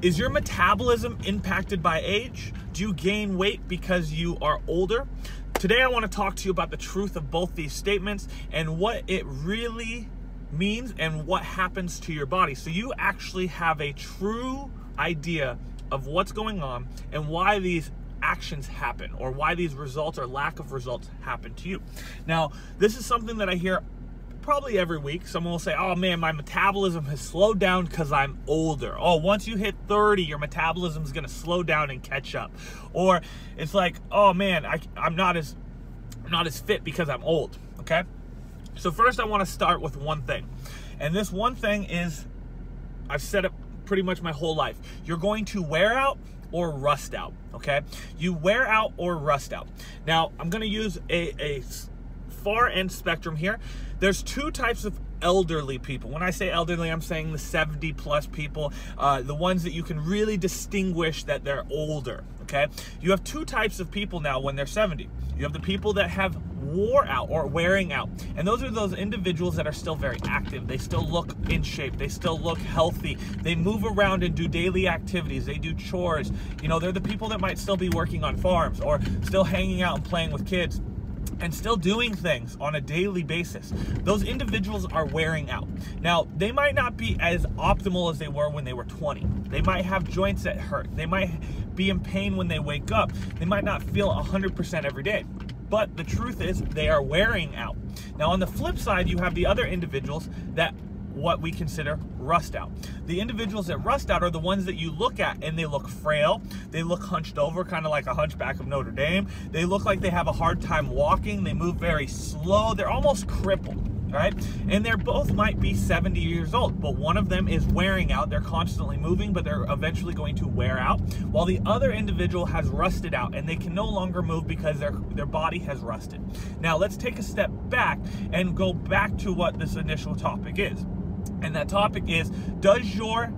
Is your metabolism impacted by age? Do you gain weight because you are older? Today I want to talk to you about the truth of both these statements and what it really means and what happens to your body, so you actually have a true idea of what's going on and why these actions happen, or why these results or lack of results happen to you. Now, this is something that I hear probably every week. Someone will say, oh man, my metabolism has slowed down because I'm older. Oh, once you hit 30, your metabolism is going to slow down and catch up. Or it's like, oh man, I'm not as fit because I'm old. Okay, so first I want to start with one thing, and this one thing is, I've said it pretty much my whole life: you're going to wear out or rust out. Okay, you wear out or rust out. Now I'm going to use a far end spectrum here. There's two types of elderly people. When I say elderly, I'm saying the 70 plus people, the ones that you can really distinguish that they're older. Okay, you have two types of people now when they're 70. You have the people that have wore out or wearing out, and those are those individuals that are still very active. They still look in shape, they still look healthy, they move around and do daily activities, they do chores. You know, they're the people that might still be working on farms or still hanging out and playing with kids and still doing things on a daily basis. Those individuals are wearing out. Now, they might not be as optimal as they were when they were 20. They might have joints that hurt. They might be in pain when they wake up. They might not feel 100% every day. But the truth is, they are wearing out. Now, on the flip side, you have the other individuals that what we consider rust out. The individuals that rust out are the ones that you look at and they look frail, they look hunched over, kind of like a hunchback of Notre Dame. They look like they have a hard time walking, they move very slow, they're almost crippled, right? And they're both might be 70 years old, but one of them is wearing out. They're constantly moving, but they're eventually going to wear out, while the other individual has rusted out and they can no longer move because their body has rusted. Now, let's take a step back and go back to what this initial topic is. And that topic is, does your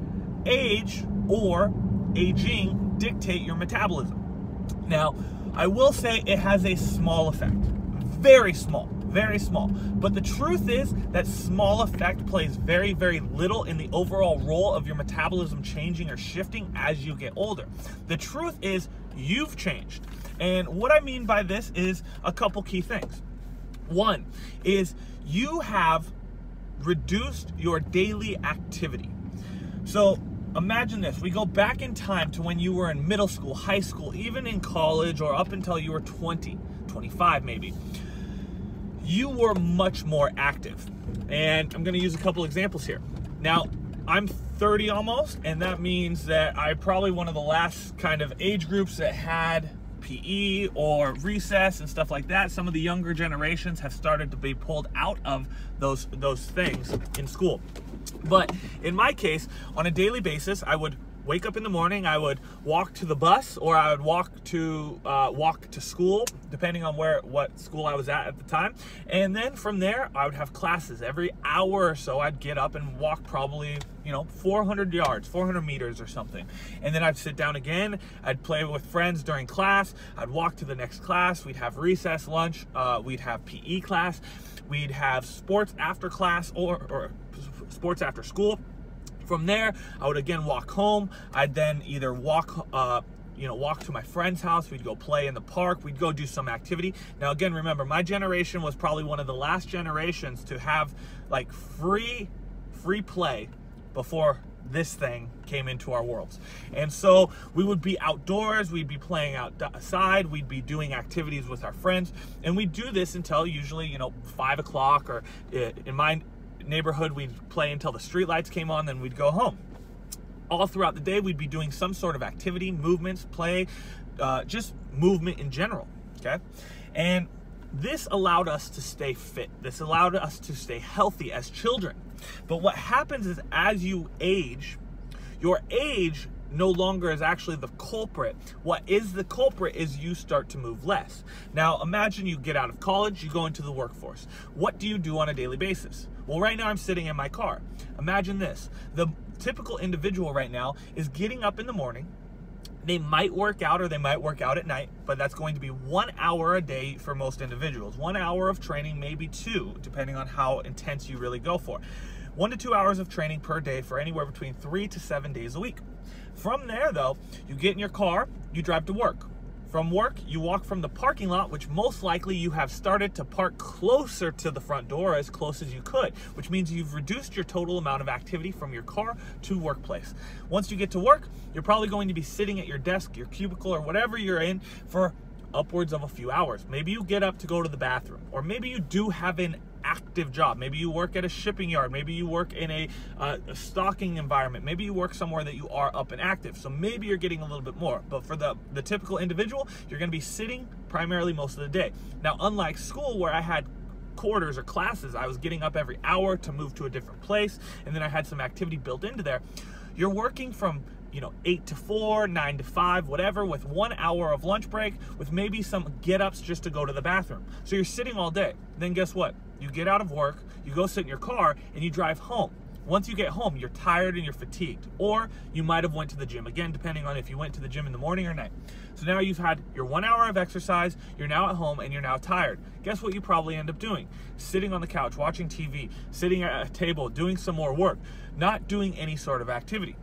age or aging dictate your metabolism? Now, I will say it has a small effect. Very small, very small. But the truth is that small effect plays very, very little in the overall role of your metabolism changing or shifting as you get older. The truth is, you've changed. And what I mean by this is a couple key things. One is, you have reduced your daily activity. So imagine this: we go back in time to when you were in middle school, high school, even in college, or up until you were 20, 25 maybe. You were much more active. And I'm going to use a couple examples here. Now, I'm 30 almost, and that means that I'm probably one of the last kind of age groups that had PE or recess and stuff like that. Some of the younger generations have started to be pulled out of those things in school. But in my case, on a daily basis, I would wake up in the morning, I would walk to the bus, or I would walk to school, depending on what school I was at the time. And then from there, I would have classes. Every hour or so, I'd get up and walk probably, 400 yards, 400 meters or something. And then I'd sit down again, I'd play with friends during class, I'd walk to the next class, we'd have recess, lunch, we'd have PE class, we'd have sports after class or sports after school. From there, I would again walk home. I'd then either walk to my friend's house. We'd go play in the park. We'd go do some activity. Now, again, remember, my generation was probably one of the last generations to have like free play before this thing came into our worlds. And so we would be outdoors, we'd be playing outside, we'd be doing activities with our friends, and we'd do this until usually, 5 o'clock, or in my neighborhood, we'd play until the street lights came on, then we'd go home. All throughout the day, we'd be doing some sort of activity, movements, play, just movement in general, okay? And this allowed us to stay fit. This allowed us to stay healthy as children. But what happens is, as you age, your age no longer is actually the culprit. What is the culprit is you start to move less. Now, imagine you get out of college, you go into the workforce. What do you do on a daily basis? Well, right now I'm sitting in my car. Imagine this. The typical individual right now is getting up in the morning. They might work out, or they might work out at night, but that's going to be 1 hour a day for most individuals. 1 hour of training, maybe 2, depending on how intense you really go for. 1 to 2 hours of training per day for anywhere between 3 to 7 days a week. From there, though, you get in your car, you drive to work. From work, you walk from the parking lot, which most likely you have started to park closer to the front door, as close as you could, which means you've reduced your total amount of activity from your car to workplace. Once you get to work, you're probably going to be sitting at your desk, your cubicle, or whatever you're in for upwards of a few hours. Maybe you get up to go to the bathroom, or maybe you do have an active job. Maybe you work at a shipping yard. Maybe you work in a stocking environment. Maybe you work somewhere that you are up and active. So maybe you're getting a little bit more. But for the typical individual, you're going to be sitting primarily most of the day. Now, unlike school where I had quarters or classes, I was getting up every hour to move to a different place, and then I had some activity built into there. You're working from 8 to 4, 9 to 5, whatever, with 1 hour of lunch break, with maybe some get-ups just to go to the bathroom. So you're sitting all day. Then guess what? You get out of work, you go sit in your car, and you drive home. Once you get home, you're tired and you're fatigued. Or you might have went to the gym, again, depending on if you went to the gym in the morning or night. So now you've had your 1 hour of exercise, you're now at home, and you're now tired. Guess what you probably end up doing? Sitting on the couch, watching TV, sitting at a table, doing some more work, not doing any sort of activity.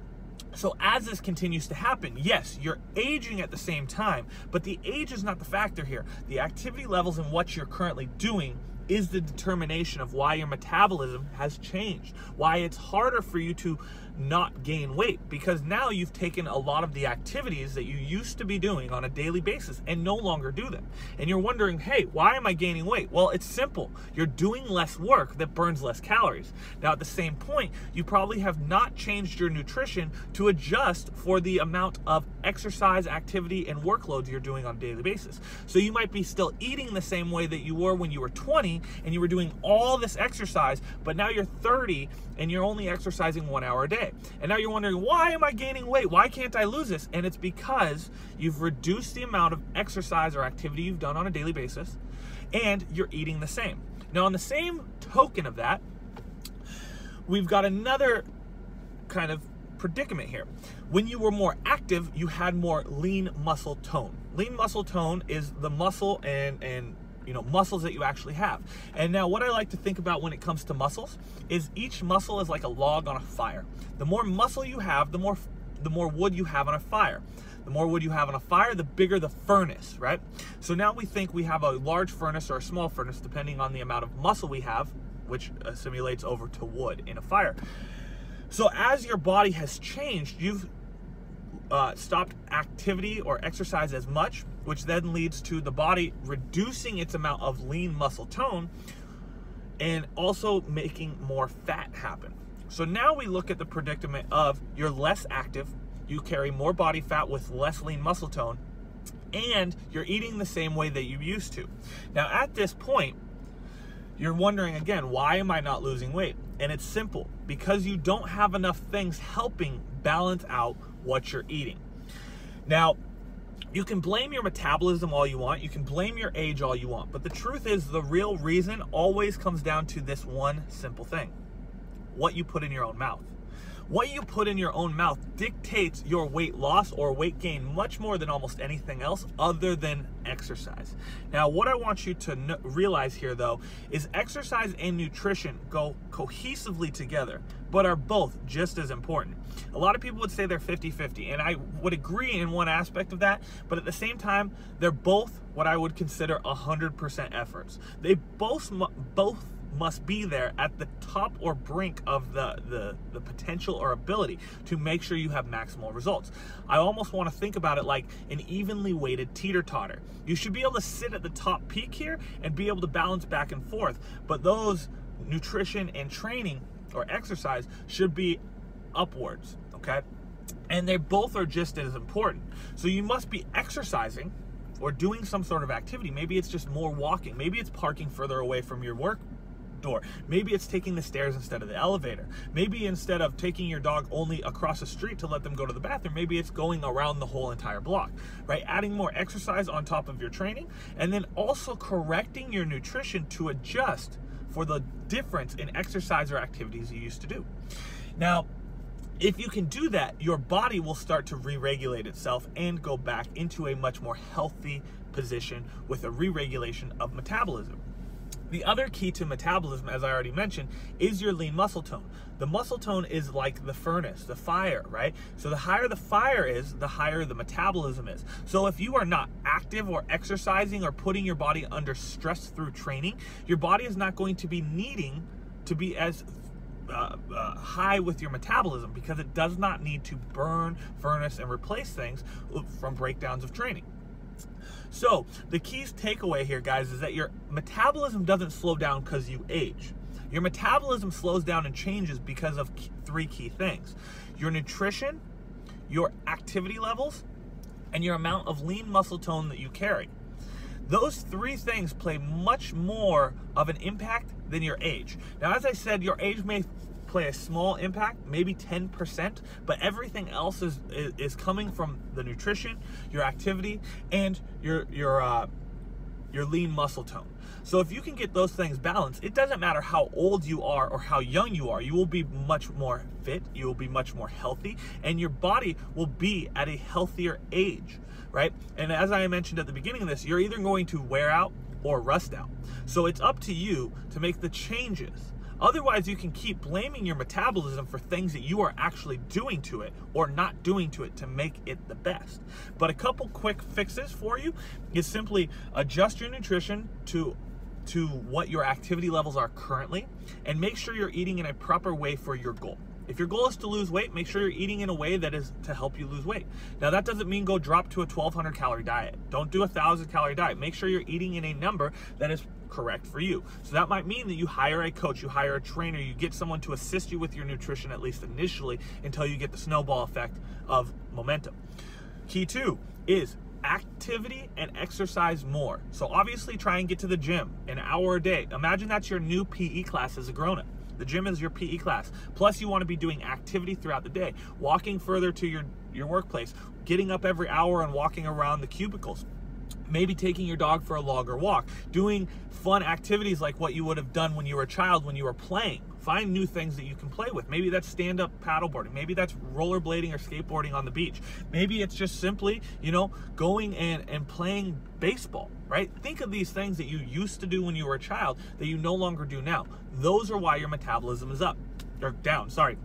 So as this continues to happen, yes, you're aging at the same time, but the age is not the factor here. The activity levels and what you're currently doing is the determination of why your metabolism has changed, why it's harder for you to not gain weight, because now you've taken a lot of the activities that you used to be doing on a daily basis and no longer do them. And you're wondering, hey, why am I gaining weight? Well, it's simple. You're doing less work that burns less calories. Now, at the same point, you probably have not changed your nutrition to adjust for the amount of exercise, activity, and workloads you're doing on a daily basis. So you might be still eating the same way that you were when you were 20 and you were doing all this exercise, but now you're 30 and you're only exercising 1 hour a day. And now you're wondering, why am I gaining weight? Why can't I lose this? And it's because you've reduced the amount of exercise or activity you've done on a daily basis, and you're eating the same. Now, on the same token of that, we've got another kind of predicament here. When you were more active, you had more lean muscle tone. Lean muscle tone is the muscle and muscles that you actually have. And now what I like to think about when it comes to muscles is each muscle is like a log on a fire. The more muscle you have, the more wood you have on a fire. The more wood you have on a fire, the bigger the furnace, right? So now we think we have a large furnace or a small furnace, depending on the amount of muscle we have, which assimilates over to wood in a fire. So as your body has changed, you've stopped activity or exercise as much, which then leads to the body reducing its amount of lean muscle tone and also making more fat happen. So now we look at the predicament of you're less active, you carry more body fat with less lean muscle tone, and you're eating the same way that you used to. Now at this point, you're wondering again, why am I not losing weight? And it's simple, because you don't have enough things helping balance out what you're eating. Now, you can blame your metabolism all you want, you can blame your age all you want, but the truth is the real reason always comes down to this one simple thing: what you put in your own mouth. What you put in your own mouth dictates your weight loss or weight gain much more than almost anything else other than exercise. Now, what I want you to realize here, though, is exercise and nutrition go cohesively together, but are both just as important. A lot of people would say they're 50-50, and I would agree in one aspect of that, but at the same time, they're both what I would consider 100% efforts. They both must be there at the top or brink of the potential or ability to make sure you have maximal results. I almost want to think about it like an evenly weighted teeter-totter. You should be able to sit at the top peak here and be able to balance back and forth, but those nutrition and training or exercise should be upwards, okay? And they both are just as important. So you must be exercising or doing some sort of activity. Maybe it's just more walking. Maybe it's parking further away from your work door. Maybe it's taking the stairs instead of the elevator. Maybe instead of taking your dog only across the street to let them go to the bathroom, maybe it's going around the whole entire block, right? Adding more exercise on top of your training, and then also correcting your nutrition to adjust for the difference in exercise or activities you used to do. Now, if you can do that, your body will start to re-regulate itself and go back into a much more healthy position with a re-regulation of metabolism. The other key to metabolism, as I already mentioned, is your lean muscle tone. The muscle tone is like the furnace, the fire, right? So the higher the fire is, the higher the metabolism is. So if you are not active or exercising or putting your body under stress through training, your body is not going to be needing to be as high with your metabolism, because it does not need to burn, furnace, and replace things from breakdowns of training. So the key takeaway here, guys, is that your metabolism doesn't slow down because you age. Your metabolism slows down and changes because of three key things: your nutrition, your activity levels, and your amount of lean muscle tone that you carry. Those three things play much more of an impact than your age. Now, as I said, your age may play a small impact, maybe 10%, but everything else is coming from the nutrition, your activity, and your lean muscle tone. So if you can get those things balanced, it doesn't matter how old you are or how young you are, you will be much more fit, you will be much more healthy, and your body will be at a healthier age, right? And as I mentioned at the beginning of this, you're either going to wear out or rust out. So it's up to you to make the changes. Otherwise, you can keep blaming your metabolism for things that you are actually doing to it or not doing to it to make it the best. But a couple quick fixes for you is simply adjust your nutrition to what your activity levels are currently, and make sure you're eating in a proper way for your goal. If your goal is to lose weight, make sure you're eating in a way that is to help you lose weight. Now, that doesn't mean go drop to a 1,200 calorie diet. Don't do a 1,000 calorie diet. Make sure you're eating in a number that is correct for you. So that might mean that you hire a coach, you hire a trainer, you get someone to assist you with your nutrition, at least initially, until you get the snowball effect of momentum. Key 2 is activity and exercise more. So obviously try and get to the gym an hour a day. Imagine that's your new PE class as a grown-up. The gym is your PE class. Plus, you want to be doing activity throughout the day, walking further to your workplace, getting up every hour and walking around the cubicles, maybe taking your dog for a longer walk, doing fun activities like what you would have done when you were a child, when you were playing. Find new things that you can play with. Maybe that's stand-up paddleboarding. Maybe that's rollerblading or skateboarding on the beach. Maybe it's just simply, going and playing baseball, right? Think of these things that you used to do when you were a child that you no longer do now. Those are why your metabolism is up, or down, sorry.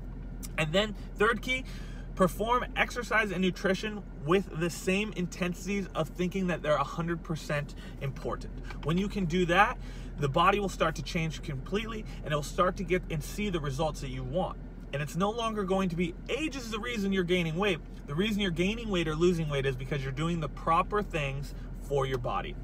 And then third key, perform exercise and nutrition with the same intensities of thinking that they're 100% important. When you can do that, the body will start to change completely, and it will start to get and see the results that you want. And it's no longer going to be age is the reason you're gaining weight. The reason you're gaining weight or losing weight is because you're doing the proper things for your body.